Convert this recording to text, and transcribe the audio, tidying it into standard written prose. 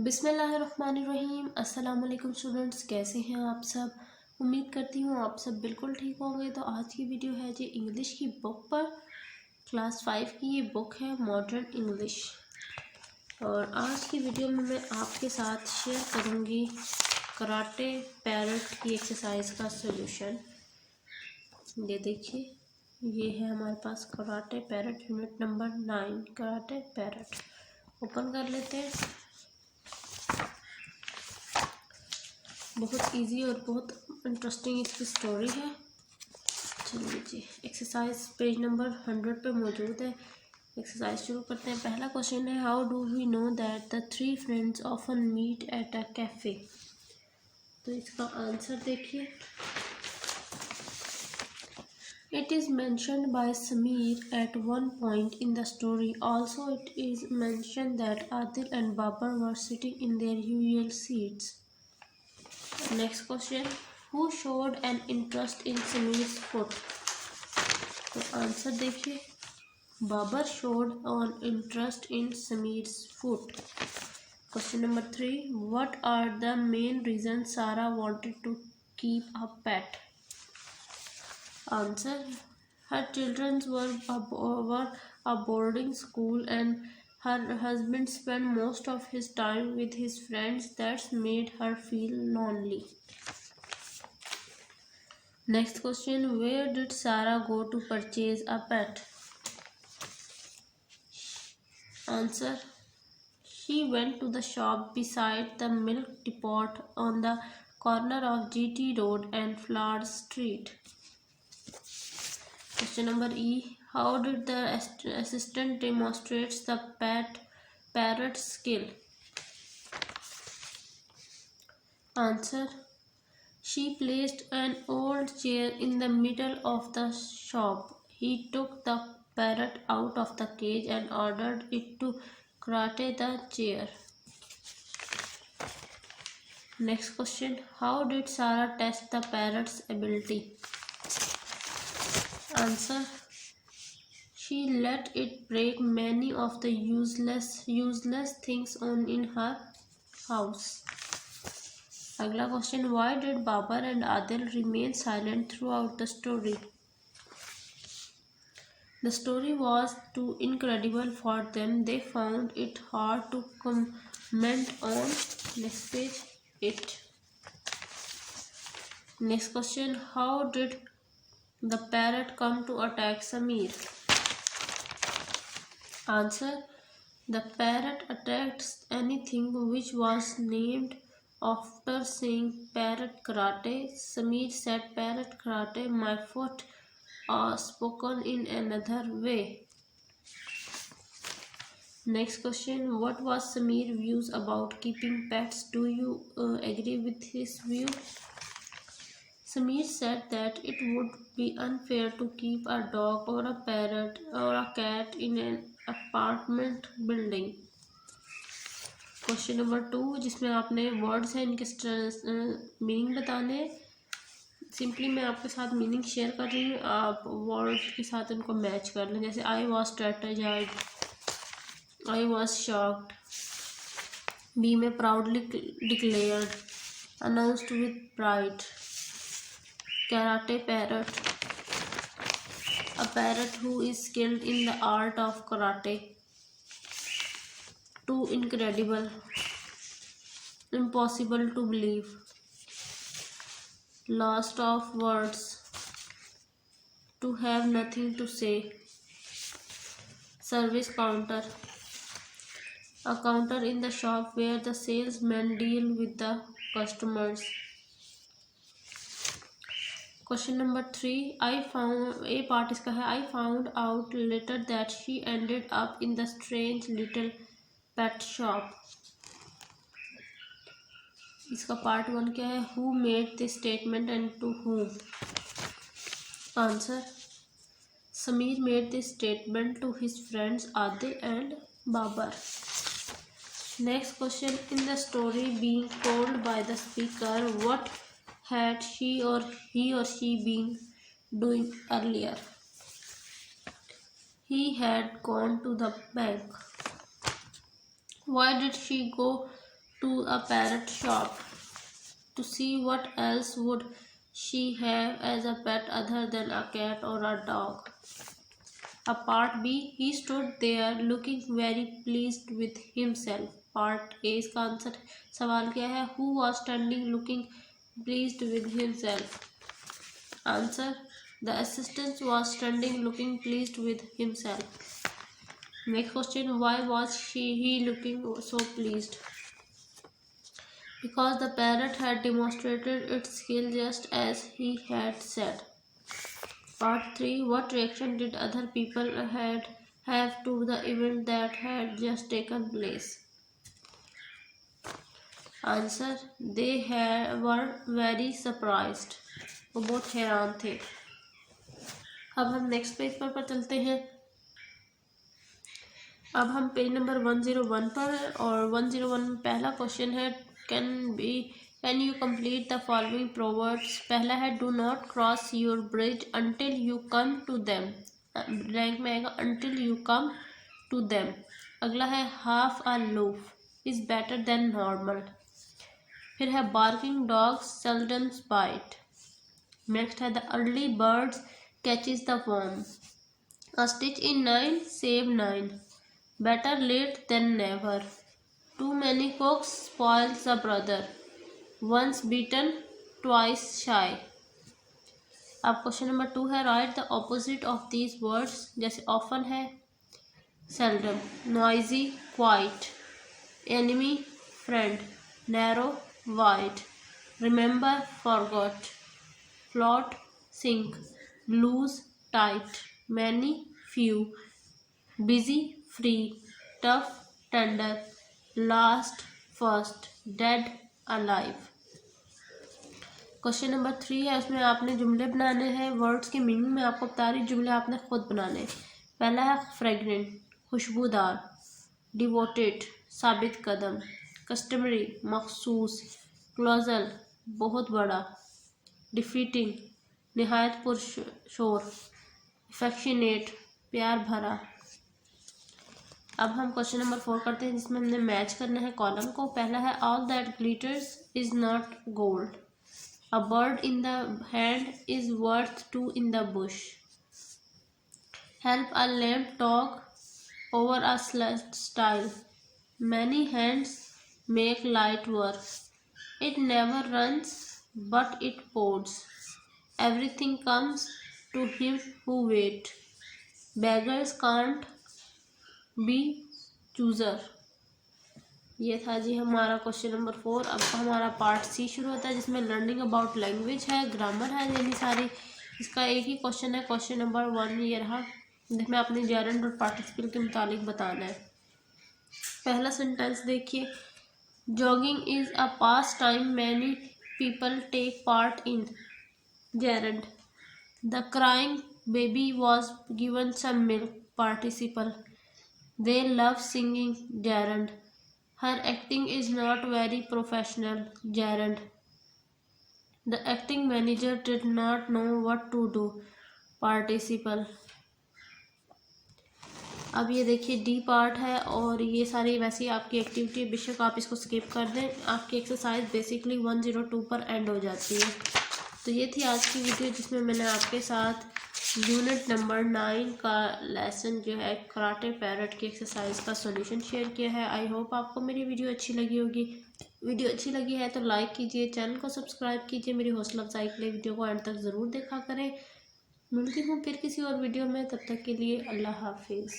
बिस्मिल्लाहिर्रहमानिर्रहीम। अस्सलाम वालेकुम स्टूडेंट्स, कैसे हैं आप सब। उम्मीद करती हूँ आप सब बिल्कुल ठीक होंगे। तो आज की वीडियो है जी इंग्लिश की बुक पर। क्लास 5 की ये बुक है मॉडर्न इंग्लिश। और आज की वीडियो में मैं आपके साथ शेयर करूँगी कराटे पैरट की एक्सरसाइज का सॉल्यूशन। ये देखिए, ये है हमारे पास karate parrot unit number 9 karate parrot. Open कर लेते हैं। बहुत इजी और बहुत इंटरेस्टिंग इसकी स्टोरी है। चलिए जी, एक्सरसाइज पेज नंबर 100 पे मौजूद है। एक्सरसाइज शुरू करते हैं। पहला क्वेश्चन है, how do we know that the three friends often meet at a cafe. तो इसका आंसर देखिए, it is mentioned by Sameer at one point in the story. Also it is mention that Adil and Babar were sitting in their usual seats. Next question, who showed an interest in Sameer's foot. तो answer देखिए, Babar showed on interest in Sameer's foot. Question number 3, what are the main reason Sara wanted to keep a pet. Answer, her childrens were a boarding school and her husband spent most of his time with his friends. That's made her feel lonely. Next question, where did Sarah go to purchase a pet? Answer, she went to the shop beside the milk depot on the corner of GT Road and Flower Street. Question number E, how did the assistant demonstrates the parrot skill? Answer, she placed an old chair in the middle of the shop. He took the parrot out of the cage and ordered it to karate the chair. Next question, how did Sarah test the parrot's ability? Answer, she let it break many of the useless things on in her house. अगला question, why did Babar and Adil remain silent throughout the story? The story was too incredible for them. They found it hard to comment on. Next page, it. Next question, how did the parrot come to attack Sameer? Answer, the parrot attacked anything which was named after saying parrot karate. Sameer said parrot karate, my foot, spoken in another way. Next question, what was Sameer's views about keeping pets? Do you agree with his view? Sameer said that it would be unfair to keep a dog or a parrot or a cat in an apartment building. Question number 2, जिसमें आपने words हैं, इनके meaning बताने। Simply मैं आपके साथ meaning share कर रही हूँ, आप वर्ड्स के साथ उनको मैच कर लें। जैसे I was strategized, I was shocked. B में proudly declared, announced with pride. Karate parrot, a parrot who is skilled in the art of karate. Too incredible, impossible to believe. Lost of words, to have nothing to say. Service counter, a counter in the shop where the salesmen deal with the customers. Question number 3, I found, A part इसका है, I found out later that she ended up in the strange little pet shop. इसका part 1 क्या है, who made this statement and to whom? Answer, Sameer made this statement to his friends Adil and Babar. Next question, in the story being told by the speaker, what had he or she been doing earlier? He had gone to the bank. Why did she go to a parrot shop to see what else would she have as a pet other than a cat or a dog. Part B, he stood there looking very pleased with himself. Part A, इसका answer सवाल क्या है? Who was standing looking pleased with himself? Answer, the assistant was standing looking pleased with himself. Next question, why was he looking so pleased? Because the parrot had demonstrated its skill just as he had said. Part 3, what reaction did other people have to the event that had just taken place? Answer, they were very surprised. वो बहुत हैरान थे. अब हम next page पर चलते हैं. अब हम पेज नंबर 101 पर हैं और 101 में पहला क्वेश्चन है can you complete the following proverbs. पहला है do not cross your bridge until you come to them. Rank में आएगा until you come to them. अगला है half a loaf is better than normal. फिर है barking dogs seldom bite. Next है the early birds catches the worm. A stitch in 9 save 9. Better late than never. Too many cooks spoils a brother. Once beaten, twice shy. अब question number 2 है right the opposite of these words. जैसे often है seldom, noisy quiet, enemy friend, narrow wide, remember forgot, float sink, loose tight, many few, busy free, tough tender, last first, dead alive. Question number 3 है उसमें आपने जुमले बनाने हैं. Words के meaning में आपको बता रही जुमले आपने खुद बनाने. पहला है फ्रेगनेंट खुशबूदार, डिवोटेड साबित कदम, कस्टमरी मखसूस, क्लोजल बहुत बड़ा, डिफीटिंग निहायत पुरशोर, अफेक्शनेट प्यार भरा. अब हम क्वेश्चन नंबर 4 करते हैं जिसमें हमने मैच करना है कॉलम को. पहला है all that glitters is not gold. A bird in the hand is worth 2 in the bush. Help a lamp talk over a style. Many hands make light work. It never runs but it pours. Everything comes to him who wait. Beggars can't be chooser. ये था जी हमारा question number 4. अब हमारा part सी शुरू होता है जिसमें learning about language है, ग्रामर है, यानी सारी. इसका एक ही क्वेश्चन है क्वेश्चन नंबर 1 ये रहा जिसमें आपने जेरेंड और पार्टिसिपल के मुतालिक बताना है. पहला सेंटेंस देखिए. Jogging is a pastime many people take part in. Gerund. The crying baby was given some milk. Participle. They love singing. Gerund. Her acting is not very professional. Gerund. The acting manager did not know what to do. Participle. अब ये देखिए D part है और ये सारी वैसी आपकी activity बेशक आप इसको स्किप कर दें. आपकी एक्सरसाइज बेसिकली 102 पर एंड हो जाती है. तो ये थी आज की वीडियो जिसमें मैंने आपके साथ यूनिट नंबर 9 का लेसन जो है कराटे पैरट की एक्सरसाइज का सॉल्यूशन शेयर किया है. आई होप आपको मेरी वीडियो अच्छी लगी होगी. वीडियो अच्छी लगी है तो लाइक कीजिए, चैनल को सब्सक्राइब कीजिए. मेरी हौसला अफजाई के लिए वीडियो को एंड तक ज़रूर देखा करें. मिलती हूँ फिर किसी और वीडियो में. तब तक के लिए अल्लाह हाफिज़.